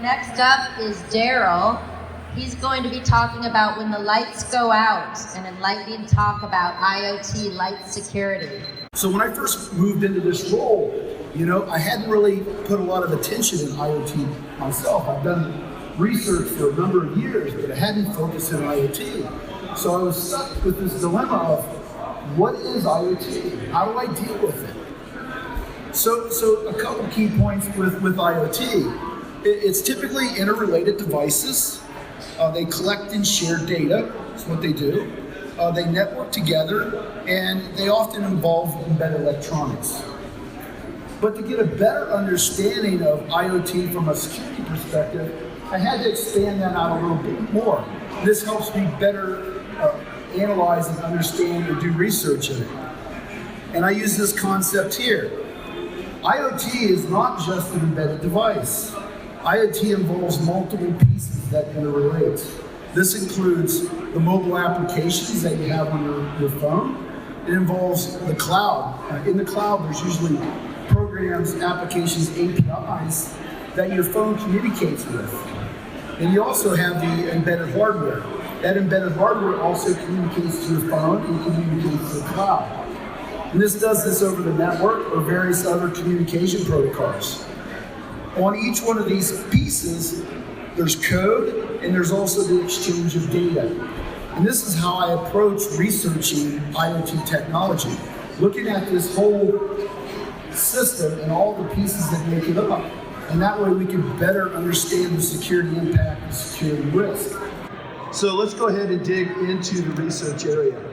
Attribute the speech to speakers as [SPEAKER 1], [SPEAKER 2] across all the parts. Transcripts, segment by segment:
[SPEAKER 1] next up is Deral. He's going to be talking about when the lights go out, an enlightening talk about IoT light security.
[SPEAKER 2] So when I first moved into this role, I hadn't really put a lot of attention in IoT myself. I've done research for a number of years, but I hadn't focused in IoT. So I was stuck with this dilemma of, what is IoT? How do I deal with it? So a couple key points with IoT. It's typically interrelated devices. They collect and share data, that's what they do. They network together, and they often involve embedded electronics. But to get a better understanding of IoT from a security perspective, I had to expand that out a little bit more. This helps me better analyze and understand or do research in it. And I use this concept here. IoT is not just an embedded device. IoT involves multiple pieces that interrelate. This includes the mobile applications that you have on your phone. It involves the cloud. In the cloud, there's usually programs, applications, APIs that your phone communicates with. And you also have the embedded hardware. That embedded hardware also communicates to your phone and communicates to the cloud. And this does this over the network or various other communication protocols. On each one of these pieces, there's code and there's also the exchange of data. And this is how I approach researching IoT technology, looking at this whole system and all the pieces that make it up. And that way we can better understand the security impact and security risk. So let's go ahead and dig into the research area.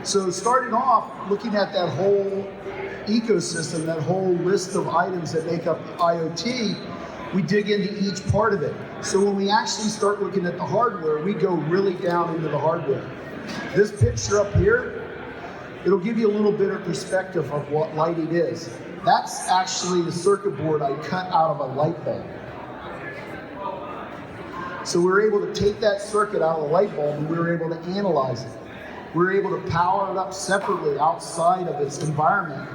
[SPEAKER 2] So starting off, looking at that whole ecosystem, that whole list of items that make up IoT, we dig into each part of it. So when we actually start looking at the hardware, we go really down into the hardware. This picture up here, it'll give you a little bit of perspective of what lighting is. That's actually the circuit board I cut out of a light bulb. So we were able to take that circuit out of the light bulb and we were able to analyze it. We were able to power it up separately outside of its environment.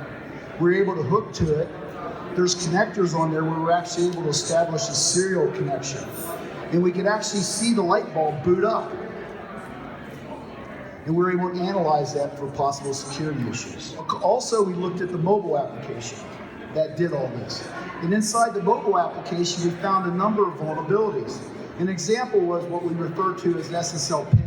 [SPEAKER 2] We were able to hook to it. There's connectors on there where we're actually able to establish a serial connection. And we could actually see the light bulb boot up. And we were able to analyze that for possible security issues. Also, we looked at the mobile application that did all this. And inside the mobile application, we found a number of vulnerabilities. An example was what we refer to as SSL pinning.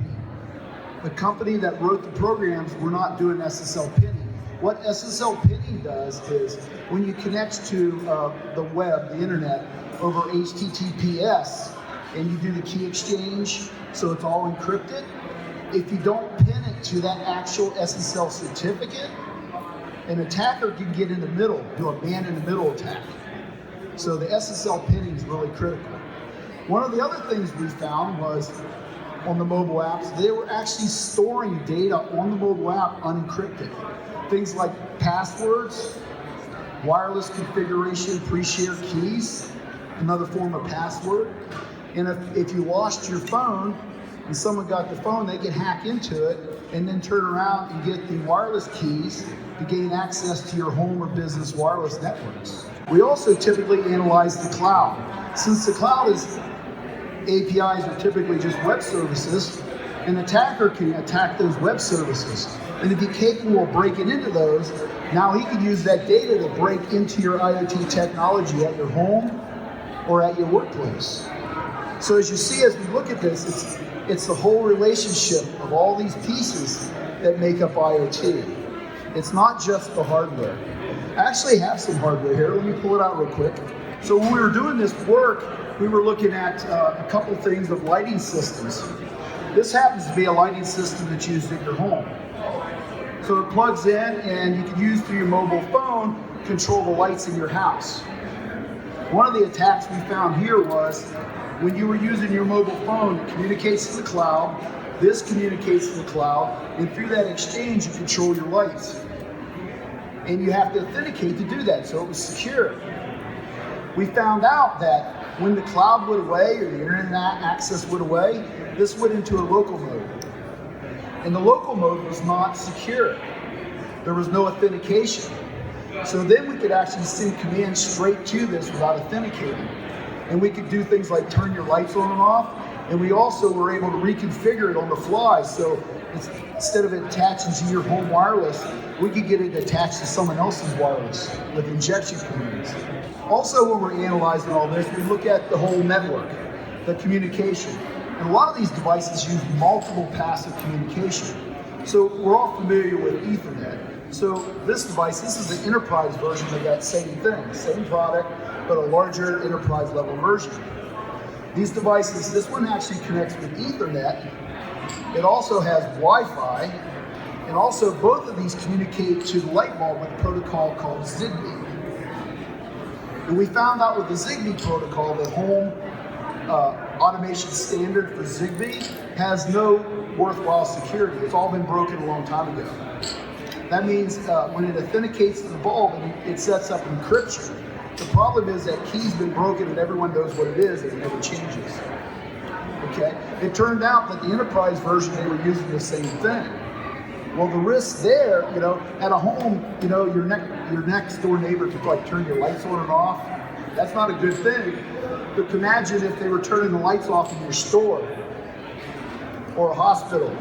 [SPEAKER 2] The company that wrote the programs were not doing SSL pinning. What SSL pinning does is when you connect to the web, the internet, over HTTPS, and you do the key exchange, so it's all encrypted, if you don't pin it to that actual SSL certificate, an attacker can get in the middle, do a man-in-the-middle attack. So the SSL pinning is really critical. One of the other things we found was on the mobile apps, they were actually storing data on the mobile app unencrypted. Things like passwords, wireless configuration, pre-shared keys, another form of password. And if you lost your phone and someone got the phone, they could hack into it and then turn around and get the wireless keys to gain access to your home or business wireless networks. We also typically analyze the cloud. Since the cloud is APIs are typically just web services, an attacker can attack those web services. And if he's capable of breaking into those, now he can use that data to break into your IoT technology at your home or at your workplace. So as you see, as we look at this, it's the whole relationship of all these pieces that make up IoT. It's not just the hardware. I actually have some hardware here. Let me pull it out real quick. So when we were doing this work, we were looking at a couple things of lighting systems. This happens to be a lighting system that's used at your home. So it plugs in and you can use through your mobile phone, control the lights in your house. One of the attacks we found here was when you were using your mobile phone, it communicates to the cloud, this communicates to the cloud, and through that exchange you control your lights. And you have to authenticate to do that, so it was secure. We found out that when the cloud went away or the internet access went away, this went into a local mode. And the local mode was not secure. There was no authentication. So then we could actually send commands straight to this without authenticating. And we could do things like turn your lights on and off. And we also were able to reconfigure it on the fly. So instead of it attaching to your home wireless, we could get it attached to someone else's wireless with injection commands. Also, when we're analyzing all this, we look at the whole network, the communication. And a lot of these devices use multiple passive communication. So we're all familiar with Ethernet. So this device, this is the enterprise version of that same thing, same product, but a larger enterprise level version. These devices, this one actually connects with Ethernet. It also has Wi-Fi, and also both of these communicate to the light bulb with a protocol called Zigbee. And we found out with the Zigbee protocol, the home automation standard for Zigbee has no worthwhile security. It's all been broken a long time ago. That means when it authenticates to the bulb, it sets up encryption. The problem is that key's been broken and everyone knows what it is and it never changes. Okay? It turned out that the enterprise version, they were using the same thing. Well, the risk there, at a home, your next door neighbor could like turn your lights on and off. That's not a good thing. But imagine if they were turning the lights off in your store or a hospital,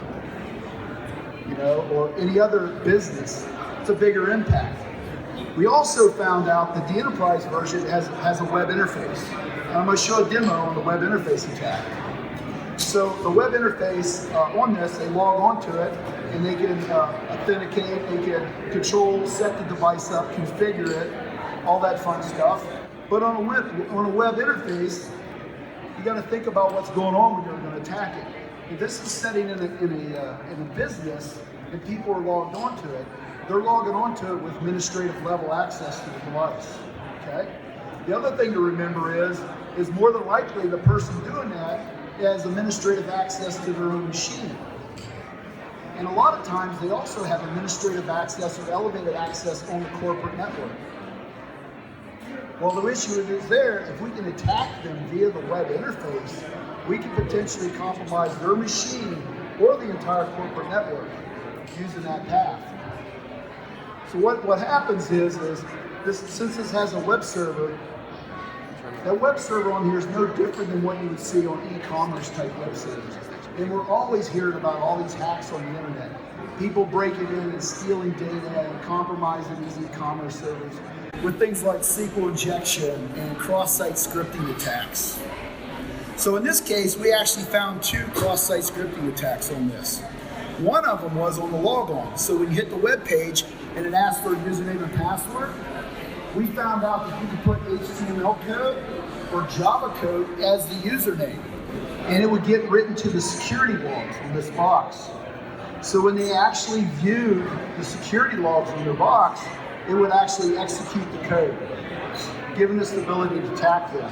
[SPEAKER 2] or any other business. It's a bigger impact. We also found out that the enterprise version has a web interface. And I'm going to show a demo on the web interface attack. So the web interface on this, they log onto it and they can authenticate, they can control, set the device up, configure it, all that fun stuff. But on a web interface, you got to think about what's going on when you're going to attack it. If this is setting in a business and people are logged onto it, they're logging onto it with administrative level access to the device. Okay. The other thing to remember is more than likely the person doing that has administrative access to their own machine. And a lot of times they also have administrative access or elevated access on the corporate network. Well, the issue is there, if we can attack them via the web interface, we can potentially compromise their machine or the entire corporate network using that path. So what happens is this, since this has a web server, that web server on here is no different than what you would see on e-commerce type web servers. And we're always hearing about all these hacks on the internet. People breaking in and stealing data and compromising these e-commerce servers with things like SQL injection and cross-site scripting attacks. So in this case, we actually found 2 cross-site scripting attacks on this. One of them was on the logon. So when you hit the web page and it asks for a username and password, we found out that you could put HTML code or Java code as the username, and it would get written to the security logs in this box. So when they actually viewed the security logs in their box, it would actually execute the code, giving us the ability to attack them.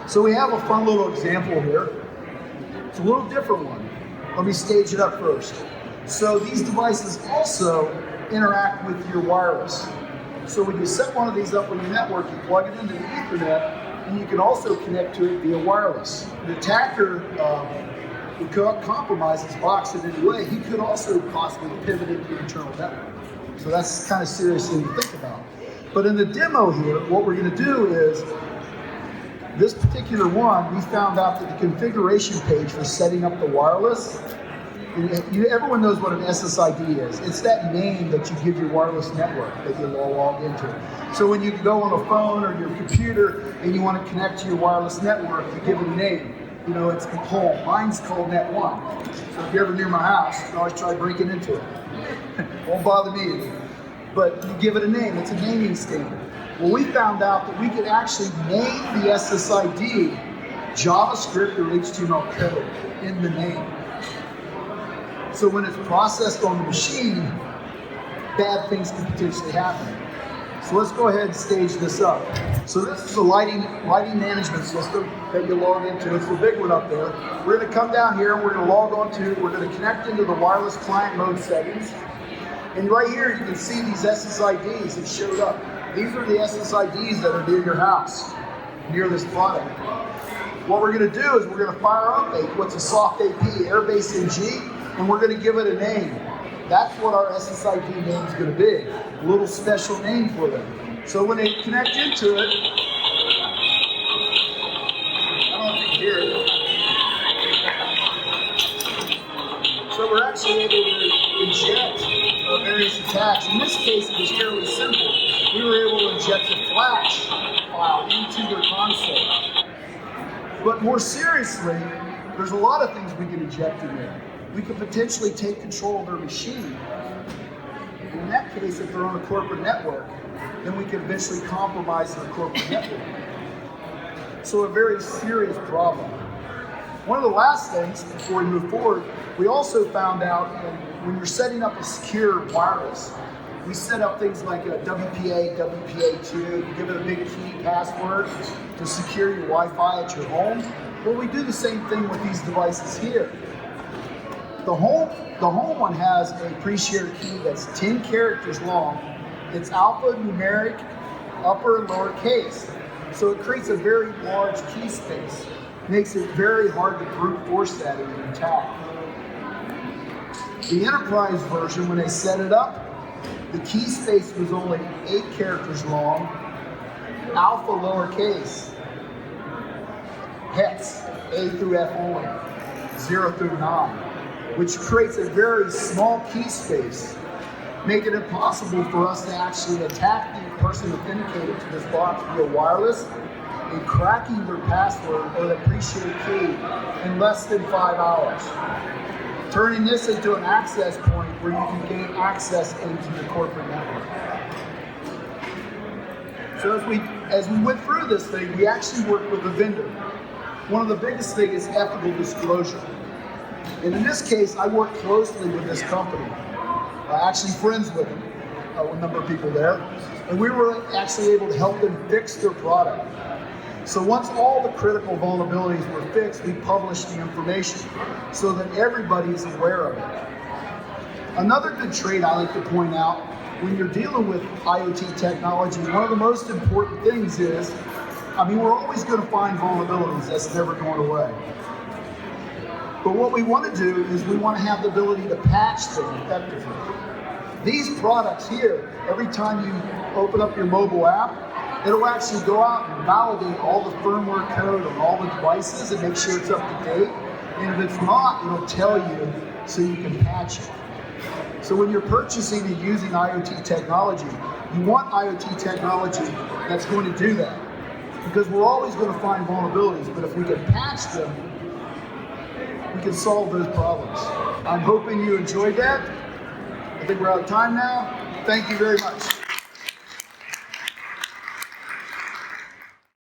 [SPEAKER 2] So we have a fun little example here. It's a little different one. Let me stage it up first. So these devices also interact with your wireless. So when you set one of these up on your network, you plug it into the Ethernet, and you can also connect to it via wireless. The attacker who compromise this box in any way, he could also possibly pivot into your internal network. So that's kind of serious thing to think about. But in the demo here, what we're going to do is, this particular one, we found out that the configuration page for setting up the wireless, everyone knows what an SSID is. It's that name that you give your wireless network that you log into. So when you go on a phone or your computer and you want to connect to your wireless network, you give it a name. It's home. Mine's called Net1. So if you're ever near my house, you can always try breaking into it. Won't bother me. But you give it a name. It's a naming standard. Well, we found out that we could actually name the SSID JavaScript or HTML code in the name. So when it's processed on the machine, bad things can potentially happen. So let's go ahead and stage this up. So this is the lighting management system that you log into. It's the big one up there. We're going to come down here and we're going to log on to, we're going to connect into the wireless client mode settings. And right here you can see these SSIDs that showed up. These are the SSIDs that are near your house, near this product. What we're going to do is we're going to fire up what's a soft AP, Airbase NG, and we're going to give it a name. That's what our SSID name is going to be. A little special name for them. So when they connect into it, I don't know if you can hear it. So we're actually able to inject various attacks. In this case, it was fairly simple. We were able to inject a flash file into their console. But more seriously, there's a lot of things we can inject in there. We could potentially take control of their machine. And in that case, if they're on a corporate network, then we can eventually compromise their corporate network. So a very serious problem. One of the last things before we move forward, we also found out when you're setting up a secure wireless, we set up things like a WPA, WPA2, you give it a big key password to secure your Wi-Fi at your home. Well, we do the same thing with these devices here. The home one has a pre-shared key that's 10 characters long. It's alphanumeric, upper and lower case. So it creates a very large key space. Makes it very hard to brute force that in an attack. The enterprise version, when they set it up, the key space was only 8 characters long, alpha lowercase, hex, A through F only, 0 through 9, which creates a very small key space, making it impossible for us to actually attack the person authenticated to this box via wireless and cracking their password or the pre-shared key in less than 5 hours. Turning this into an access point where you can gain access into the corporate network. So as we went through this thing, we actually worked with a vendor. One of the biggest things is ethical disclosure. And in this case, I worked closely with this company. Actually friends with them, a number of people there. And we were actually able to help them fix their product. So once all the critical vulnerabilities were fixed, we published the information so that everybody is aware of it. Another good trait I like to point out, when you're dealing with IoT technology, one of the most important things is, we're always going to find vulnerabilities. That's never going away. But what we want to do is we want to have the ability to patch them effectively. These products here, every time you open up your mobile app, it'll actually go out and validate all the firmware code on all the devices and make sure it's up to date. And if it's not, it'll tell you so you can patch it. So when you're purchasing and using IoT technology, you want IoT technology that's going to do that. Because we're always going to find vulnerabilities, but if we can patch them, we can solve those problems. I'm hoping you enjoyed that. I think we're out of time now. Thank you very much.